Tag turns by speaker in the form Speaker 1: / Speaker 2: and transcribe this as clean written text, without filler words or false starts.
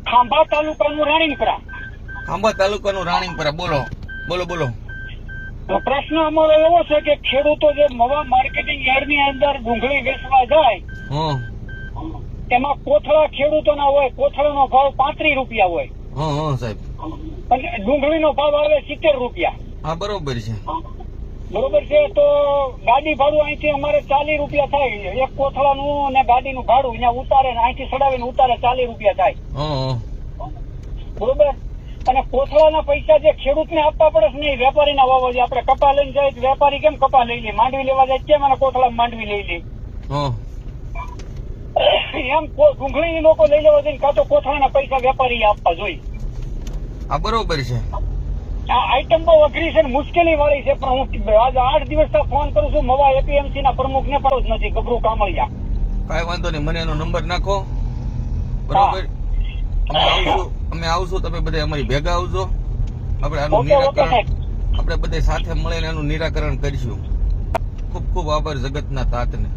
Speaker 1: ખાંભા તાલુકાનું રાણીપરા.
Speaker 2: ખાંભા તાલુકાનું રાણીપરા. બોલો બોલો બોલો.
Speaker 1: પ્રશ્ન અમારો એવો છે કે ખેડૂતો જે મવા માર્કેટિંગ યાર્ડની અંદર ડુંગળી વેચવા જાય
Speaker 2: હા
Speaker 1: એમાં કોથળા ખેડૂતોના હોય, કોથળાનો ભાવ 35 રૂપિયા હોય
Speaker 2: હા હા સાહેબ.
Speaker 1: અને ડુંગળીનો ભાવ આવે 70 રૂપિયા.
Speaker 2: હા બરોબર છે.
Speaker 1: બરોબર છે. તો ગાડી ભાડું અહીંથી અમારે 40 રૂપિયા થાય, એક કોથળાનું અને ગાડીનું ભાડું અહીંયા ઉતારે ને અહીંથી ચડાવીને ઉતારે 40 રૂપિયા થાય.
Speaker 2: હા
Speaker 1: બરોબર. અને કોથળાના પૈસા જે ખેડૂતને આપવા પડે છે ને એ વેપારીના વાવવા જોઈએ. આપણે કપા લઈને જાય તો વેપારી કેમ કપા લઈ લે, માંડવી લેવા જાય કેમ અને કોથળા માંડવી લઈ લે,
Speaker 2: હા
Speaker 1: એમ ડુંગળી લોકો લઈ લેવા જોઈએ, કાં તો કોથળાના પૈસા વેપારી આપવા જોઈએ.
Speaker 2: હા બરોબર છે.
Speaker 1: આ આઈટમ બહુ અઘરી છે ને મુશ્કેલી વાળી છે, પણ હું આજે 8 દિવસથી ફોન કરું છું મવા એપીએમસી ના પ્રમુખ ને પણ જ નથી ગભરું કામળિયા.
Speaker 2: કાંઈ વાંધો નહીં, મને એનો નંબર નાખો. બરોબર. અમે આવશું, તમે બધા અમારી ભેગા આવજો. આપણે આનું નિરાકરણ આપણે બધા સાથે મળીને એનું નિરાકરણ કરીશું. ખૂબ ખૂબ આભાર જગતના તાતને.